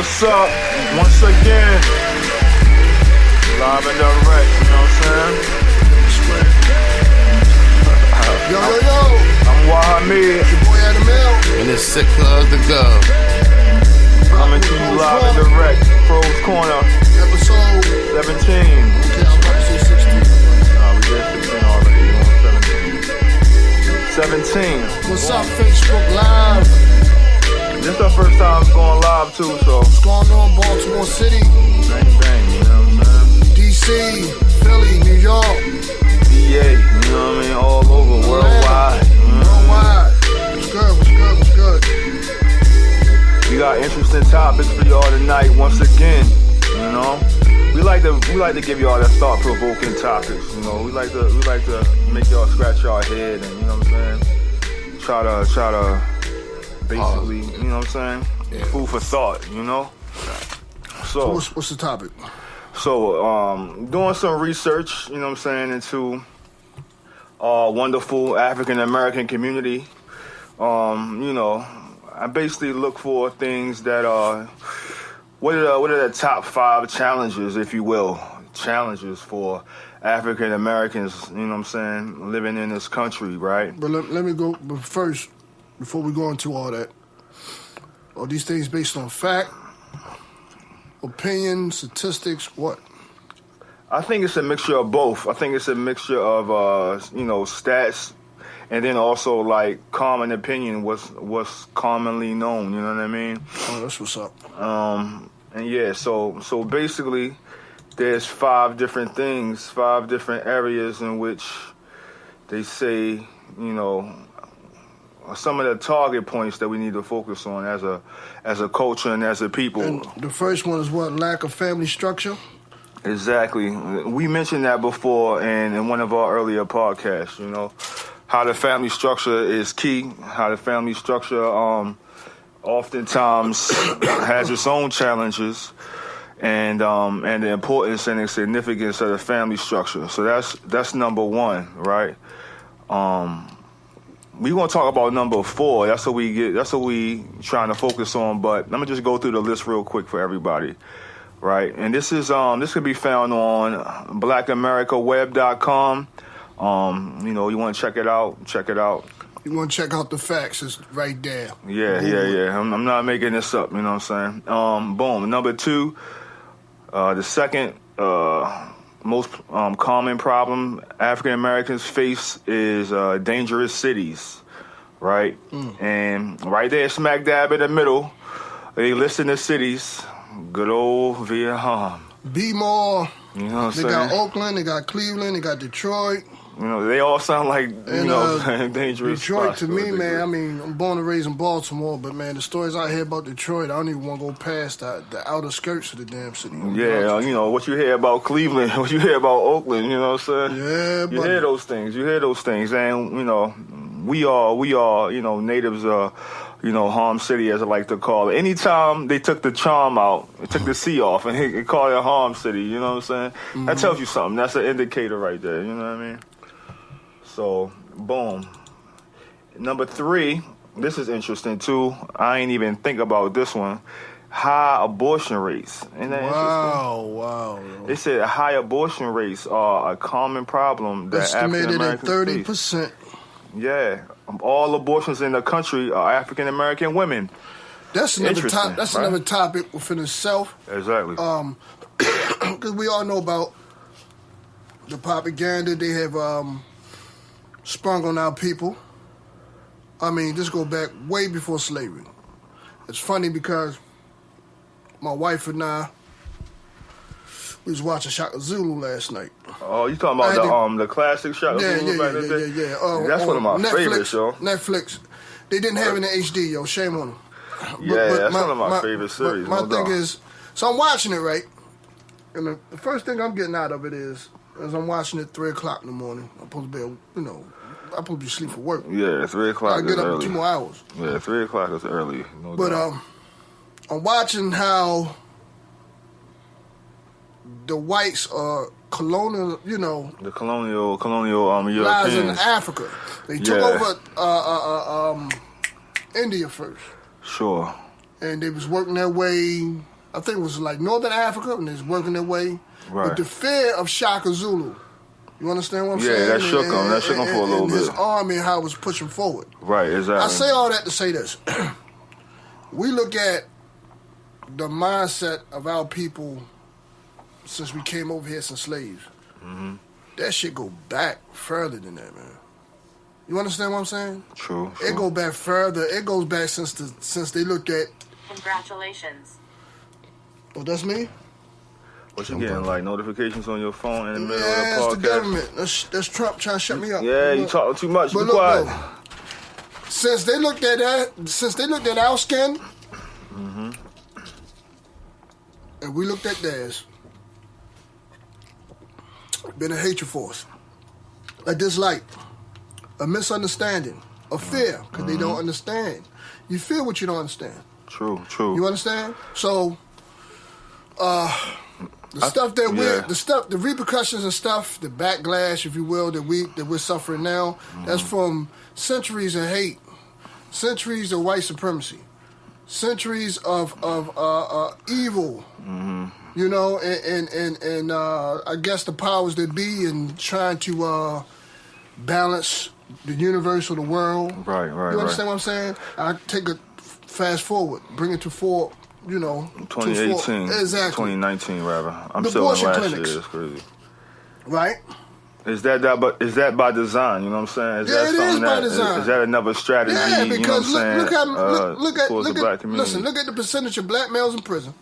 what's up? Once again, live and direct, you know what I'm saying? Yo. I'm Wahamiyd. It's your boy Adam L. And it's sick of the gov. Coming to you live and direct. Krows Corner. Episode 17. Okay, I was about to say 16. Nah, we did 16 already. You on 17. What's up, Facebook Live? This is our first time going live too, so What's going on, Baltimore City, bang bang, you know what I'm saying? DC, Philly, New York, PA, you know what I mean? All over, worldwide. worldwide. What's good? We got interesting topics for y'all tonight once again, you know? We like to give y'all that thought-provoking topics, you know? We like to make y'all scratch your head and, you know what I'm saying? Try to basically, you know what I'm saying? Yeah. Food for thought, you know? So What's the topic? Doing some research, you know what I'm saying, into wonderful African American community. You know, I basically look for things that are what are the top 5 challenges, if you will, challenges for African Americans, you know what I'm saying, living in this country, right? But let me go. But first, before we go into all that, are these things based on fact, opinion, statistics, what? I think it's a mixture of both. I think it's a mixture of you know, stats, and then also like common opinion, what's commonly known. You know what I mean? Oh, that's what's up. And yeah, so basically, there's 5 different things, 5 different areas in which they say, you know, some of the target points that we need to focus on as a culture and as a people. And the first one is what? Lack of family structure? Exactly. We mentioned that before in one of our earlier podcasts, you know, how the family structure is key, how the family structure oftentimes has its own challenges, and the importance and the significance of the family structure. So that's number 1, right? We gonna talk about number 4. That's what we trying to focus on. But let me just go through the list real quick for everybody, right? And this can be found on blackamericaweb.com. You know, you want to check it out. You want to check out the facts? It's right there. Yeah. I'm not making this up. You know what I'm saying? Boom. Number 2, the second most common problem African Americans face is dangerous cities, right? And right there, smack dab in the middle, they listing the cities. Good old Vietnam. Be more. You know what I'm saying? They got Oakland, they got Cleveland, they got Detroit. You know, they all sound like, you know, dangerous Detroit spots to me, man, I mean, I'm born and raised in Baltimore, but, man, the stories I hear about Detroit, I don't even want to go past the outer skirts of the damn city. Yeah, you know, what you hear about Cleveland, what you hear about Oakland, you know what I'm saying? Yeah, You hear those things, and, you know, we are, you know, natives you know, Harm City, as I like to call it. Anytime they took the charm out, they took the C off, and they call it Harm City, you know what I'm saying? That tells you something. That's an indicator right there, you know what I mean? So, boom. Number 3, this is interesting too. I ain't even think about this one. High abortion rates. Isn't that interesting? Wow. They said high abortion rates are a common problem that Estimated at African-Americans 30%. face. Yeah. All abortions in the country are African-American women. That's another Interesting, That's right? another topic within itself. Exactly. Because we all know about the propaganda they have sprung on our people. I mean, this go back way before slavery. It's funny because my wife and I, we was watching Shaka Zulu last night. Oh, you talking about the classic Shaka Zulu back in the day? Yeah. That's one of my Netflix, favorites, yo. Netflix. They didn't have it in HD, yo. Shame on them. That's one of my favorite series. My thing is, so I'm watching it, right? And the first thing I'm getting out of it is I'm watching it 3 o'clock in the morning. I'm supposed to be, you know, I'm supposed to be asleep for work. Yeah, 3 o'clock I get up early. in 2 more hours. Yeah, 3 o'clock is early. No But doubt. I'm watching how the whites are colonial, you know, the colonial lies in Europeans. Africa. They took over India first. Sure. And they was working their way I think it was like Northern Africa, and they was working their way. Right. But the fear of Shaka Zulu. You understand what I'm saying? Yeah, that shook him. That shook him for a little bit. His army and how it was pushing forward. Right, exactly. I say all that to say this. We look at the mindset of our people since we came over here as slaves. Mm-hmm. That shit go back further than that, man. You understand what I'm saying? True. It go back further. It goes back since they looked at. Congratulations. Oh, that's me? What you getting, like notifications on your phone in the middle Yeah, of it's the the podcast? government. That's Trump trying to shut me up. Yeah, you talking too much. Be But quiet. look, since they looked at our skin, Mm-hmm. and we looked at theirs, been a hatred for us, a dislike, a misunderstanding, a fear, because they don't understand. You feel what you don't understand. True. You understand? So, the repercussions and stuff, the backlash, if you will, that we're suffering now, that's from centuries of hate, centuries of white supremacy, centuries of evil. You know, and I guess the powers that be in trying to balance the universe or the world. Right. You understand what I'm saying? I take a fast forward, bring it to 2018. Exactly. 2019, rather. I'm The still in abortion last clinics. year. It's crazy. Right? Is that by design? You know what I'm saying? Yeah, it is by design. Is that another strategy? Yeah, because you know what I'm saying? look towards the black community. listen, look at the percentage of black males in prison.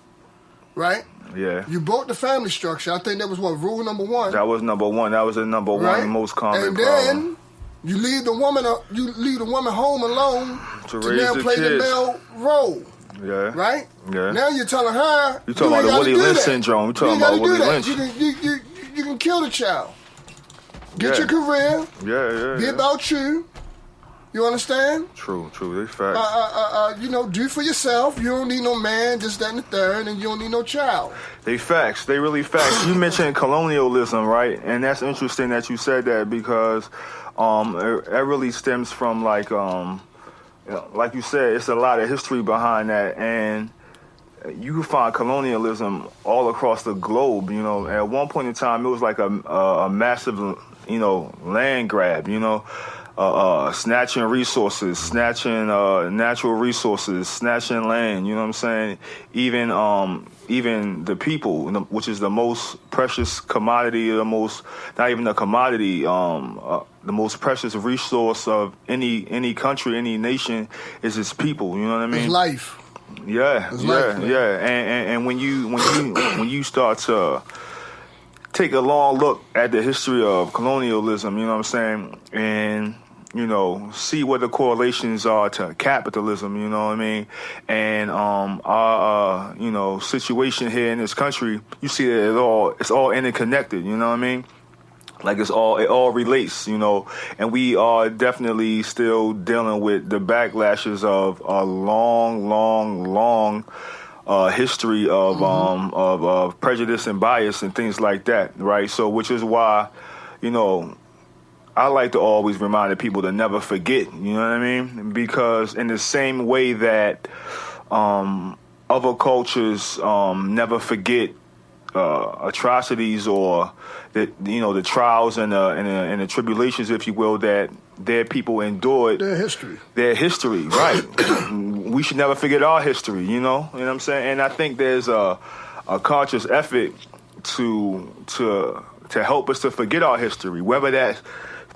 Right? Yeah. You broke the family structure. I think that was rule number one. That was number one. That was the number right? one most common and problem. then you leave the woman home alone To to raise now the play the kids. male role. Yeah. Right? Yeah. Now you're telling her You talking about the Willie Lynch syndrome. You talking about Willie Lynch. You can kill the child. Get Yeah. your career. Yeah. Be about you. You understand? True. They facts. Do for yourself. You don't need no man, this, that, and the third, and you don't need no child. They facts. They really facts. You mentioned colonialism, right? And that's interesting that you said that because it really stems from like you said, it's a lot of history behind that, and you can find colonialism all across the globe. You know, at one point in time, it was like a massive, land grab. Snatching resources, snatching natural resources, snatching land. You know what I'm saying? Even the people, which is the most precious commodity, not even a commodity, the most precious resource of any country, any nation is its people. You know what I mean? It's life. Yeah. And when you start to take a long look at the history of colonialism, you know what I'm saying, and see what the correlations are to capitalism, you know what I mean, and our situation here in this country, you see that it's all interconnected, you know what I mean. Like it all relates, and we are definitely still dealing with the backlashes of a long history of prejudice and bias and things like that, right? So, which is why, I like to always remind the people to never forget, you know what I mean? Because in the same way that other cultures never forget atrocities or the trials and the tribulations, if you will, that their people endured. Their history, right? We should never forget our history. You know what I'm saying? And I think there's a conscious effort to help us to forget our history, whether that's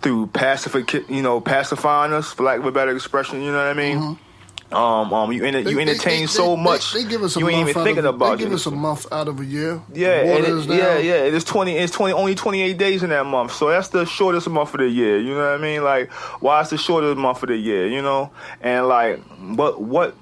through pacifying us, for lack of a better expression. You know what I mean? Mm-hmm. You entertain so much. They give us a you ain't even thinking about it. They give us a month out of a year. Yeah, It's only 28 days in that month, so that's the shortest month of the year. You know what I mean? Like, why is the shortest month of the year? And like, what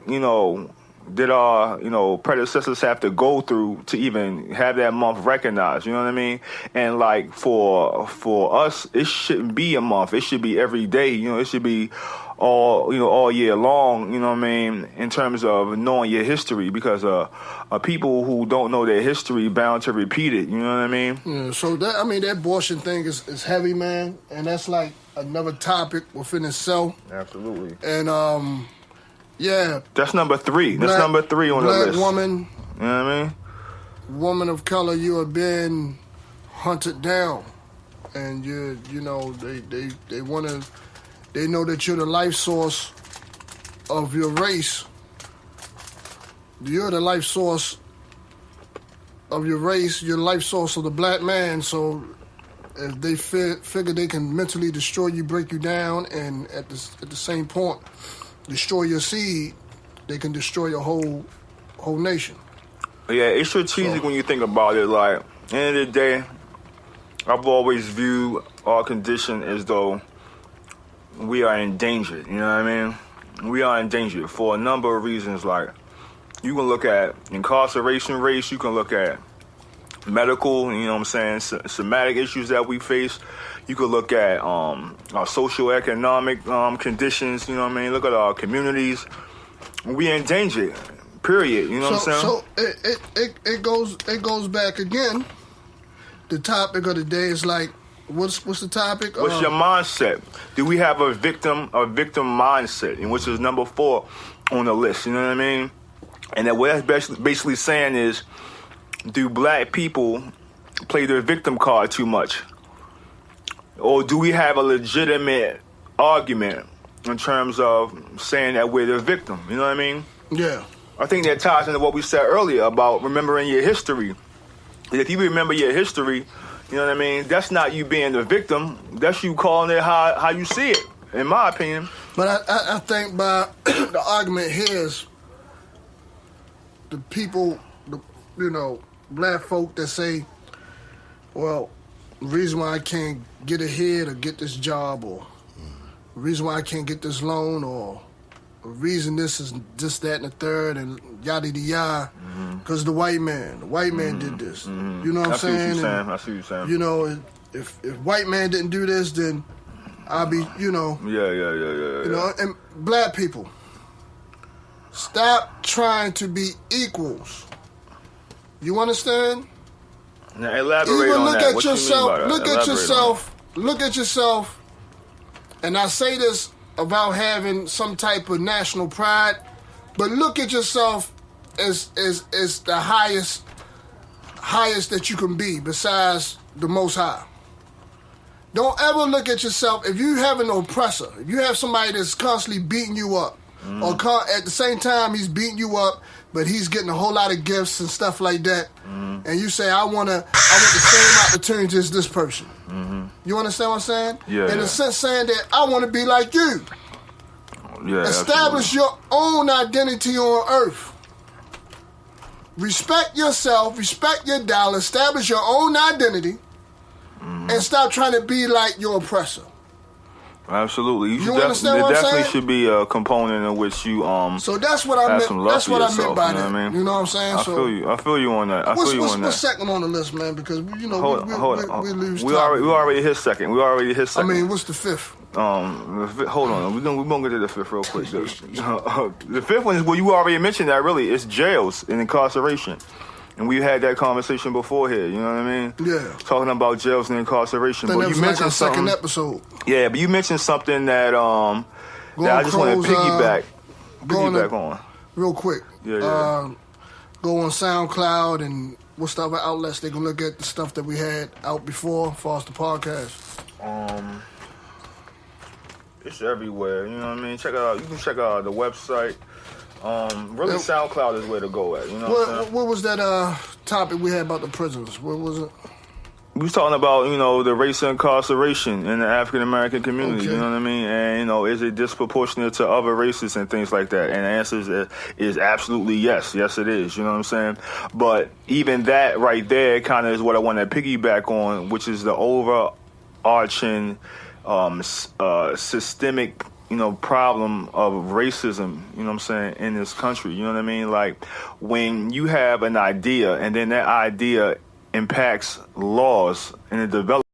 did our predecessors have to go through to even have that month recognized? You know what I mean? And like for us, it shouldn't be a month. It should be every day. It should be all year long, you know what I mean, in terms of knowing your history, because people who don't know their history bound to repeat it, you know what I mean? Yeah, so that abortion thing is heavy, man, and that's like another topic within itself. Absolutely. And yeah. That's number 3. That's number 3 on the list. Black woman You know what I mean? Woman of color, you are being hunted down, and they know that you're the life source of your race. You're the life source of your race. You're the life source of the black man. So if they figure they can mentally destroy you, break you down, and at the same point destroy your seed, they can destroy your whole nation. Yeah, it's strategic when you think about it. Like, at the end of the day, I've always viewed our condition as though we are endangered. You know what I mean? We are endangered for a number of reasons. Like, you can look at incarceration rates, you can look at medical, you know what I'm saying, somatic issues that we face. You could look at our socioeconomic conditions, you know what I mean? Look at our communities. We endangered. Period. You know what I'm saying? So it goes back again. The topic of the day is like, what's the topic? What's your mindset? Do we have a victim mindset, and which is number 4 on the list? You know what I mean? And that what that's basically saying is, do black people play their victim card too much, or do we have a legitimate argument in terms of saying that we're the victim? You know what I mean? Yeah. I think that ties into what we said earlier about remembering your history. If you remember your history, you know what I mean, that's not you being the victim. That's you calling it how you see it, in my opinion. But I think by the argument here is the people, black folk that say, well, the reason why I can't get ahead or get this job, or the reason why I can't get this loan, or the reason this is this, that, and the third, and yada yada, because the white man did this. You know what I'm saying? I see what you're saying. You know, if white man didn't do this, then I'll be, Yeah. You know, and black people, stop trying to be equals. You understand? Now, elaborate Even on look that. at What yourself. you mean by that? Look at Elaborate yourself. Look at yourself. And I say this about having some type of national pride, but look at yourself as the highest that you can be besides the Most High. Don't ever look at yourself, if you have an oppressor, if you have somebody that's constantly beating you up, or at the same time he's beating you up, but he's getting a whole lot of gifts and stuff like that, and you say, I want the same opportunity as this person. You understand what I'm saying? Yeah. In a sense, saying that I want to be like you. Yeah, Establish your own identity on earth. Respect yourself, respect your dollar, establish your own identity, and stop trying to be like your oppressor. Absolutely. You understand what I'm definitely saying? should be a component in which you So that's what I have meant. some love That's for what I yourself, meant by you know that. what I mean? You know what I'm saying? I feel you. I feel you on that. What's second on the list, man? Because we lose time. We already hit second. I mean, what's the fifth? Hold on. We're gonna get to the fifth real quick. The fifth one is you already mentioned that. Really, it's jails and incarceration. And we had that conversation before here, you know what I mean? Yeah. Talking about jails and incarceration. Then But that you was like mentioned our something. second episode. Yeah, but you mentioned something that that I just want to Krows, piggyback on. Real quick. Yeah. Go on SoundCloud and what's the other outlets they can look at the stuff that we had out before as far as the podcast. It's everywhere, you know what I mean? Check it out. You can check out the website. Really, SoundCloud is where to go at. You know what I'm saying? What was that topic we had about the prisons? What was it? We was talking about, the race of incarceration in the African American community. Okay. You know what I mean? And is it disproportionate to other races and things like that? And the answer is absolutely yes. Yes, it is. You know what I'm saying? But even that right there kind of is what I want to piggyback on, which is the overarching systemic problem of racism, you know what I'm saying, in this country. You know what I mean? Like, when you have an idea and then that idea impacts laws and it develops